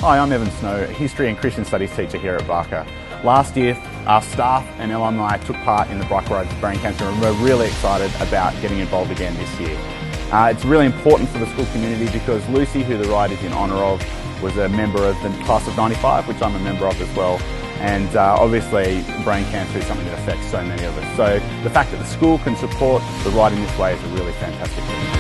Hi, I'm Evan Snow, History and Christian Studies teacher here at Barker. Last year, our staff and alumni took part in the Barker Brain Cancer and we're really excited about getting involved again this year. It's really important for the school community because Lucy, who the ride is in honour of, was a member of the class of '95, which I'm a member of as well. And obviously, brain cancer is something that affects so many of us. So the fact that the school can support the ride in this way is a really fantastic thing.